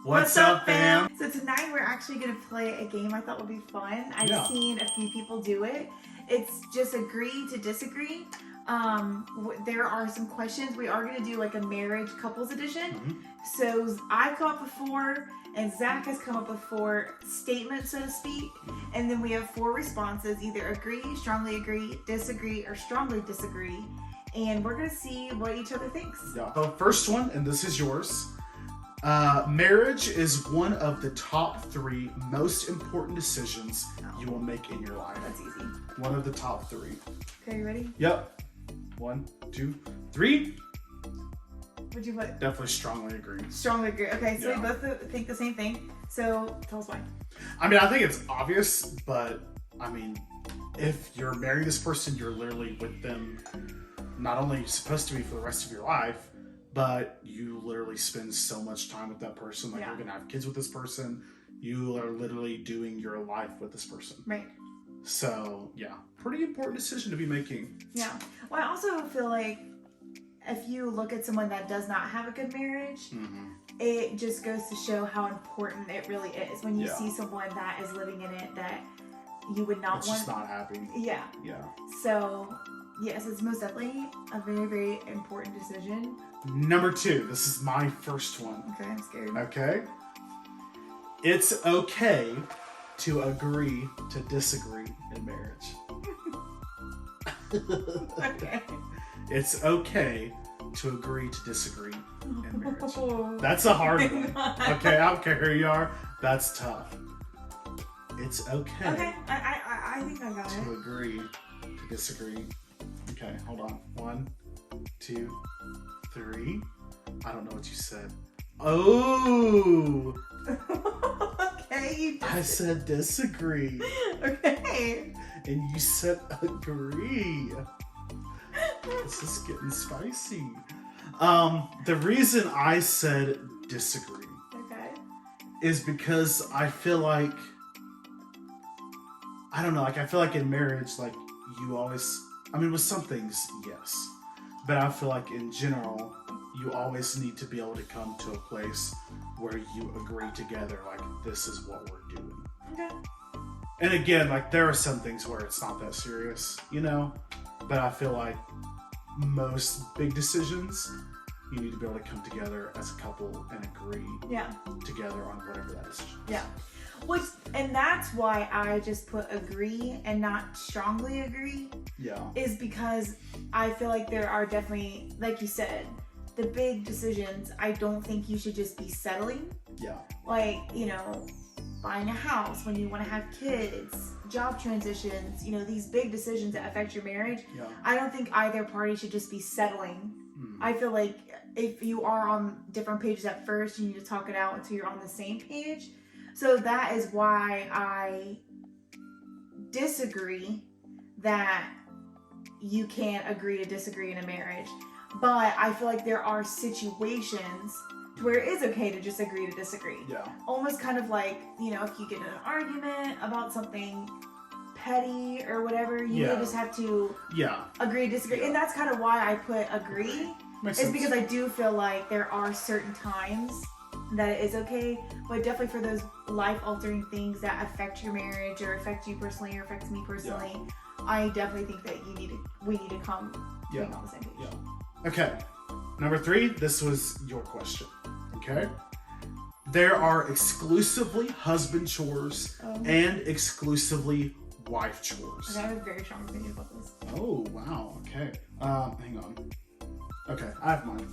What's up, fam? So tonight we're actually going to play a game I thought would be fun. I've seen a few people do it. It's just agree to disagree. There are some questions. We are going to do like a marriage couples edition. So I've come up with 4 and Zach has come up with 4 statements, so to speak. And then we have 4 responses, either agree, strongly agree, disagree, or strongly disagree. And we're going to see what each other thinks. Yeah. The first one, and this is yours. Marriage is one of the top 3 most important decisions you will make in your life. That's easy. One of the top 3. Okay, you ready? Yep. 1, 2, 3. What'd you put? Definitely strongly agree. Strongly agree. Okay, so we both think the same thing. So tell us why. I mean, I think it's obvious, but I mean, if you're marrying this person, you're literally with them not only supposed to be for the rest of your life, but you literally spend so much time with that person. Like, you're going to have kids with this person. You are literally doing your life with this person. Right. So, yeah, pretty important decision to be making. Yeah. Well, I also feel like if you look at someone that does not have a good marriage, it just goes to show how important it really is when you see someone that is living in it that you would not want. Just not happy. Yeah. Yeah. So, yes, it's most definitely a very, very important decision. Number 2. This is my first one. Okay, I'm scared. Okay. It's okay to agree to disagree in marriage. Okay. It's okay to agree to disagree in marriage. That's a hard one. Okay, I don't care who you are. That's tough. It's okay. Okay, I think I got it. To agree to disagree. Okay, hold on. 1, 2, 3. I don't know what you said. Oh! Okay. I said disagree. Okay. And you said agree. This is getting spicy. The reason I said disagree is because I feel like, I don't know, like I feel like in marriage, like you always, I mean with some things, yes. But I feel like in general, you always need to be able to come to a place where you agree together, like this is what we're doing. Okay. And again, like there are some things where it's not that serious, you know? But I feel like most big decisions, you need to be able to come together as a couple and agree together on whatever that decision is. Yeah. And that's why I just put agree and not strongly agree. Yeah. Is because I feel like there are definitely, like you said, the big decisions, I don't think you should just be settling. Yeah. Like, you know, buying a house, when you want to have kids, job transitions, you know, these big decisions that affect your marriage. Yeah. I don't think either party should just be settling. I feel like if you are on different pages at first, you need to talk it out until you're on the same page. So that is why I disagree that you can't agree to disagree in a marriage. But I feel like there are situations where it is okay to just agree to disagree. Yeah. Almost kind of like, you know, if you get in an argument about something petty or whatever, you may just have to agree to disagree. And that's kind of why I put agree. It's because I do feel like there are certain times that it is okay, but definitely for those life-altering things that affect your marriage or affect you personally or affects me personally, I definitely think that we need to come on the same page. Yeah. Okay. Number 3, this was your question. Okay. There are exclusively husband chores and exclusively wife chores. Okay, I have a very strong opinion about this. Oh, wow. Okay. Hang on. Okay, I have mine.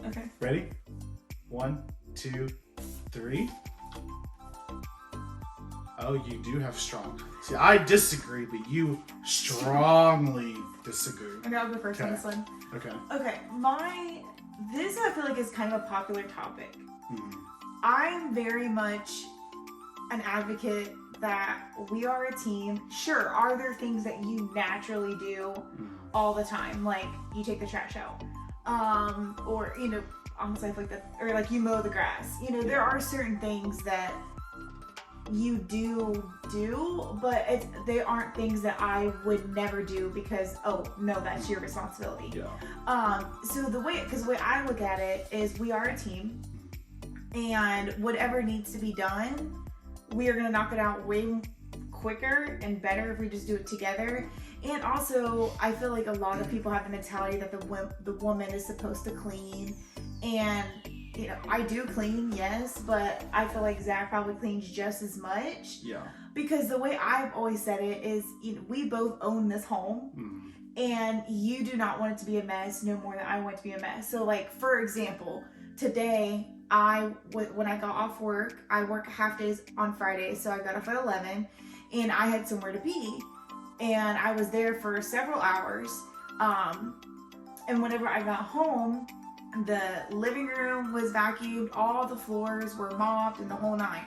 Okay. Ready? 1, 2, 3. Oh, you do have strong. See, I disagree, but you strongly disagree. Okay, I'll go first on this one. Okay. Okay, this I feel like is kind of a popular topic. I'm very much an advocate that we are a team. Sure, are there things that you naturally do all the time, like you take the trash out, or you know, almost like that, or like you mow the grass. You know, there are certain things that you do, but they aren't things that I would never do because, oh no, that's your responsibility. Yeah. So the way I look at it is we are a team, and whatever needs to be done, we are going to knock it out way quicker and better if we just do it together. And also, I feel like a lot of people have the mentality that the woman is supposed to clean, and you know, I do clean, yes, but I feel like Zach probably cleans just as much. Yeah. Because the way I've always said it is, you know, we both own this home, and you do not want it to be a mess no more than I want it to be a mess. So, like, for example, today, when I got off work, I work half days on Fridays, so I got off at 11, and I had somewhere to be. And I was there for several hours. And whenever I got home, the living room was vacuumed, all the floors were mopped, and the whole nine.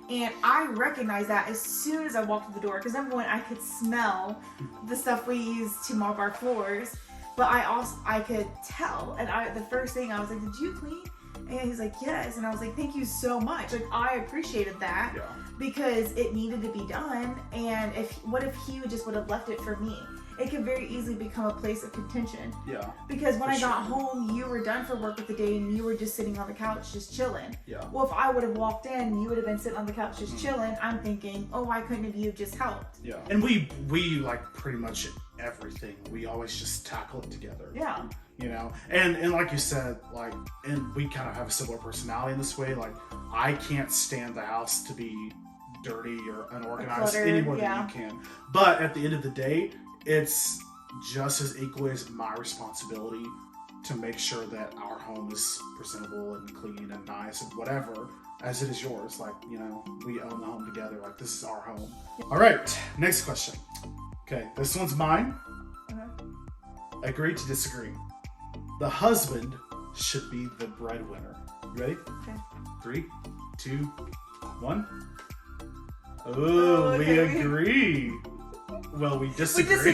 And I recognized that as soon as I walked through the door, because number one, I could smell the stuff we used to mop our floors, but I could tell. And the first thing I was like, "Did you clean?" And he's like, "Yes." And I was like, "Thank you so much." Like, I appreciated that. Yeah. Because it needed to be done, and what if he would have left it for me? It could very easily become a place of contention. Yeah. Because when I got home, you were done for work with the day, and you were just sitting on the couch just chilling. Yeah. Well, if I would have walked in, you would have been sitting on the couch just chilling. I'm thinking, oh, why couldn't have you just helped? Yeah. And we like pretty much everything. We always just tackle it together. Yeah. You know, and like you said, like, and we kind of have a similar personality in this way. Like, I can't stand the house to be dirty or unorganized any more than you can. But at the end of the day, it's just as equally as my responsibility to make sure that our home is presentable and clean and nice and whatever, as it is yours. Like, you know, we own the home together. Like, this is our home. All right, next question. Okay, this one's mine. Agree to disagree. The husband should be the breadwinner. You ready? Okay. 3, 2, 1. Oh, okay. we agree. Well, we disagree.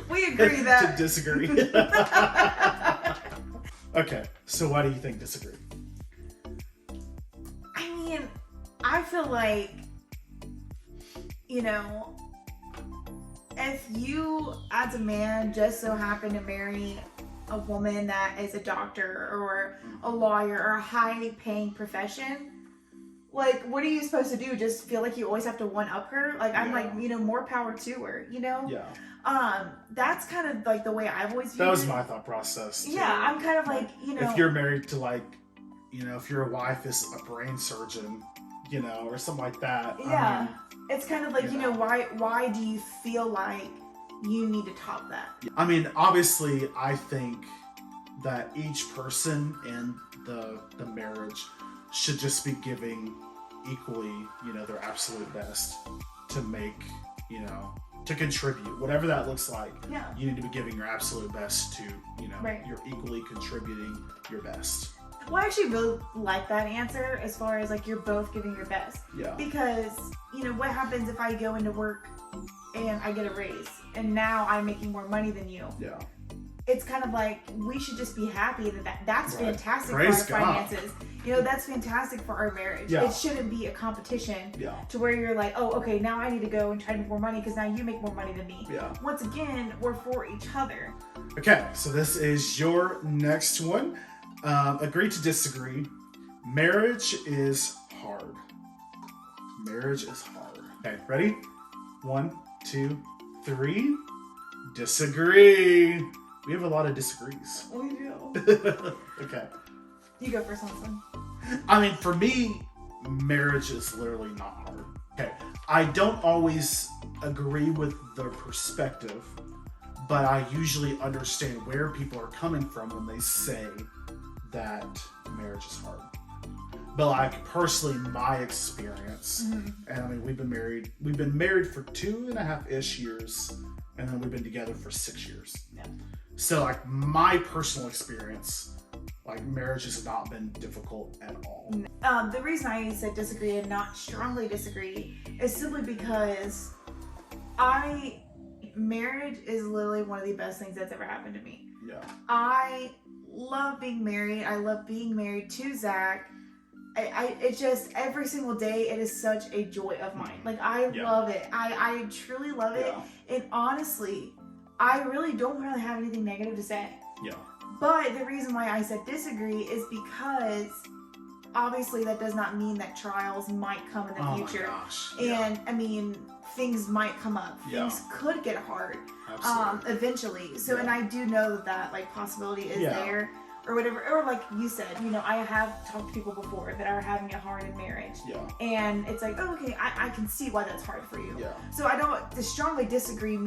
We agree that. To disagree. Okay, so why do you think disagree? I mean, I feel like, you know, if you, as a man, just so happen to marry a woman that is a doctor or a lawyer or a high-paying profession, like, what are you supposed to do? Just feel like you always have to one-up her? Like, I'm like, you know, more power to her, you know? Yeah. That's kind of like the way I've always viewed it. That was my thought process, too. Yeah, I'm kind of like, you know. If you're married to, like, you know, if your wife is a brain surgeon, you know, or something like that. Yeah. I mean, it's kind of like, you know, why do you feel like you need to top that? I mean, obviously, I think that each person in the marriage should just be giving equally, you know, their absolute best to make, you know, to contribute, whatever that looks like. Yeah. You need to be giving your absolute best to, you know, Right. you're equally contributing your best. Well, I actually really like that answer as far as like you're both giving your best. Yeah. Because, you know, what happens if I go into work and I get a raise and now I'm making more money than you? Yeah. It's kind of like we should just be happy that's Right. fantastic Praise for our God. finances. You know, that's fantastic for our marriage. Yeah. It shouldn't be a competition Yeah. to where you're like, oh, okay, now I need to go and try to make more money because now you make more money than me. Yeah. Once again, we're for each other. Okay, so this is your next one. Agree to disagree. Marriage is hard. Marriage is hard. Okay, ready? 1, 2, 3. Disagree. We have a lot of disagrees. We do. Okay. You go first on this one. I mean, for me, marriage is literally not hard. Okay. I don't always agree with their perspective, but I usually understand where people are coming from when they say that marriage is hard. But like personally, my experience, and I mean, we've been married for 2.5-ish years, and then we've been together for 6 years. Yeah. So like my personal experience, like marriage has not been difficult at all. The reason I said disagree and not strongly disagree is simply because marriage is literally one of the best things that's ever happened to me. Yeah. I love being married. I love being married to Zach. It's just every single day it is such a joy of mine. Like I love it. I truly love it. And honestly, I really don't really have anything negative to say. Yeah. But the reason why I said disagree is because obviously that does not mean that trials might come in the future. My gosh. And I mean, things might come up. Yeah. Things could get hard. Absolutely. Eventually. So, and I do know that like possibility is there. Or whatever, or like you said, you know, I have talked to people before that are having it hard in marriage. Yeah. And it's like, oh, okay, I can see why that's hard for you. Yeah. So I don't, to strongly disagree,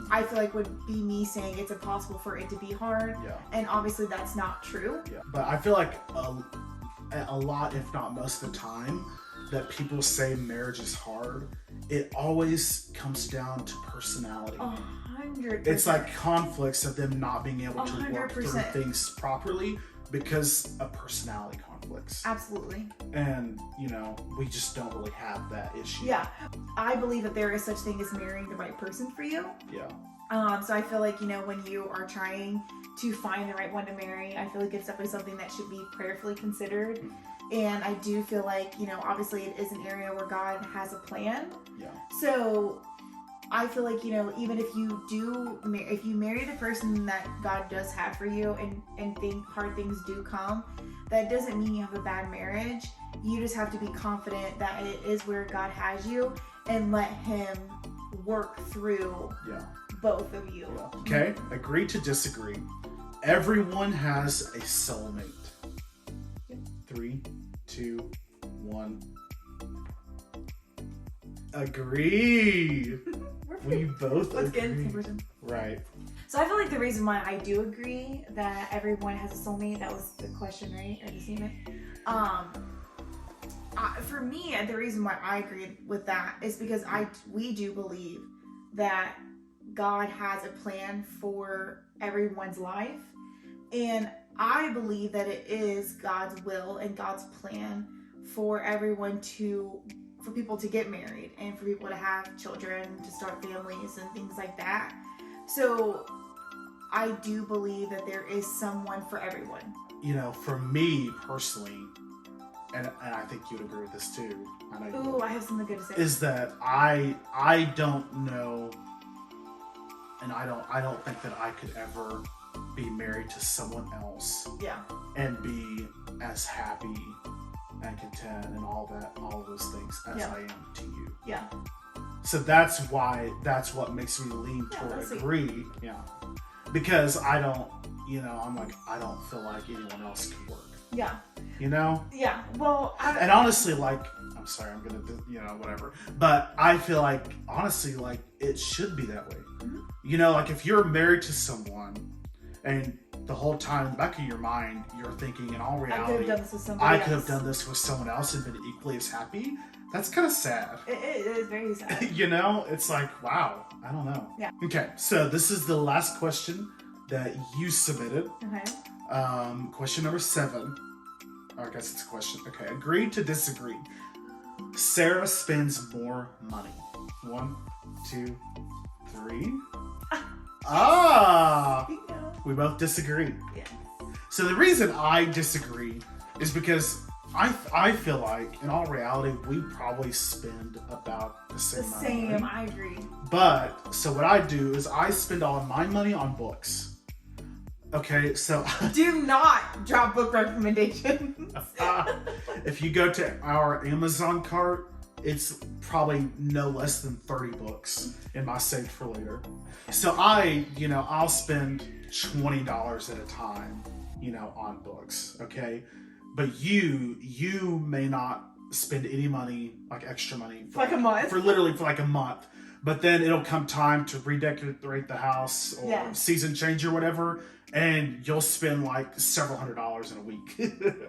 I feel like would be me saying it's impossible for it to be hard. Yeah. And obviously that's not true. Yeah. But I feel like a lot, if not most of the time, that people say marriage is hard, it always comes down to personality. 100%. It's like conflicts of them not being able to 100%. work through things properly because of personality conflicts. Absolutely. And, you know, we just don't really have that issue. Yeah. I believe that there is such thing as marrying the right person for you. Yeah. So I feel like, you know, when you are trying to find the right one to marry, I feel like it's definitely something that should be prayerfully considered. And I do feel like, you know, obviously it is an area where God has a plan. Yeah. So I feel like, you know, even if if you marry the person that God does have for you and hard things do come, that doesn't mean you have a bad marriage. You just have to be confident that it is where God has you and let Him work through both of you. Yeah. Okay, agree to disagree. Everyone has a soulmate. 3, 2, 1. Agree. We both Let's agree. get into person. Right. So I feel like the reason why I do agree that everyone has a soulmate, that was the question, right? Or the statement. For me, the reason why I agree with that is because we do believe that God has a plan for everyone's life. And I believe that it is God's will and God's plan for for people to get married and for people to have children, to start families and things like that. So I do believe that there is someone for everyone. You know, for me personally, and I think you'd agree with this too. I know you would, I have something good to say. is that I don't know, and I don't think that I could ever be married to someone else. Yeah. And be as happy and content and all of those things as I am to you. Yeah. So that's what makes me lean toward agree. Yeah. Because I don't, you know, I'm like, I don't feel like anyone else can work. Yeah. You know? Yeah. Well, and honestly, like, I'm sorry, I'm gonna, you know, whatever. But I feel like, honestly, like, it should be that way. Mm-hmm. You know, like, if you're married to someone and the whole time in the back of your mind, you're thinking, in all reality, I could have done this with someone else and been equally as happy. That's kind of sad. It is very sad. You know, it's like, wow, I don't know. Yeah. Okay, so this is the last question that you submitted. Okay. Question number 7. Oh, I guess it's a question. Okay, agree to disagree. Sarah spends more money. 1, 2, 3. We both disagree. Yeah. So the reason I disagree is because I feel like, in all reality, we probably spend about the same amount of money. I agree. But, so what I do is I spend all my money on books. Okay, so... Do not drop book recommendations. If you go to our Amazon cart, it's probably no less than 30 books in my Saved for Later. So I'll spend $20 at a time, you know, on books, okay? But you may not spend any money, like extra money. For like a month? For like a month. But then it'll come time to redecorate the house or season change or whatever, and you'll spend like several $100s in a week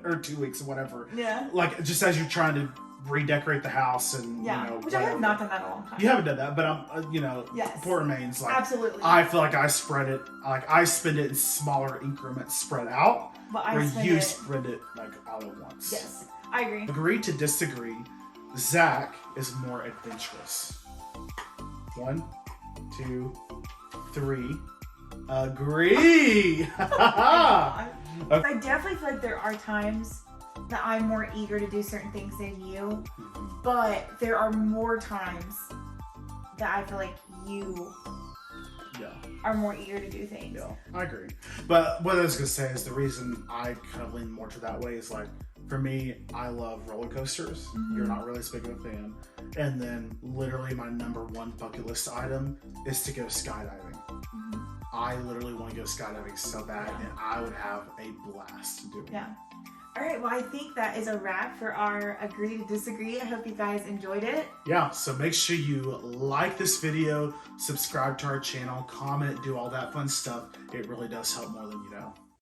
or 2 weeks or whatever. Yeah. Like, just as you're trying to redecorate the house and, you know. Which whatever. I have not done that in a long time. You haven't done that, but I'm, you know, the point remains, like, absolutely. I feel like I spread it, like, I spend it in smaller increments spread out, but spend it, like, all at once. Yes, I agree. Agree to disagree. Zach is more adventurous. 1, 2, 3. Agree! I definitely feel like there are times that I'm more eager to do certain things than you, but there are more times that I feel like you are more eager to do things. Yeah, I agree. But what I was going to say is the reason I kind of lean more to that way is, like, For me, I love roller coasters. You're not really as big of a fan. And then literally my number one bucket list item is to go skydiving. I literally want to go skydiving so bad, and I would have a blast doing it. Yeah. All right, well, I think that is a wrap for our Agree to Disagree. I hope you guys enjoyed it. Yeah, so make sure you like this video, subscribe to our channel, comment, do all that fun stuff. It really does help more than you know.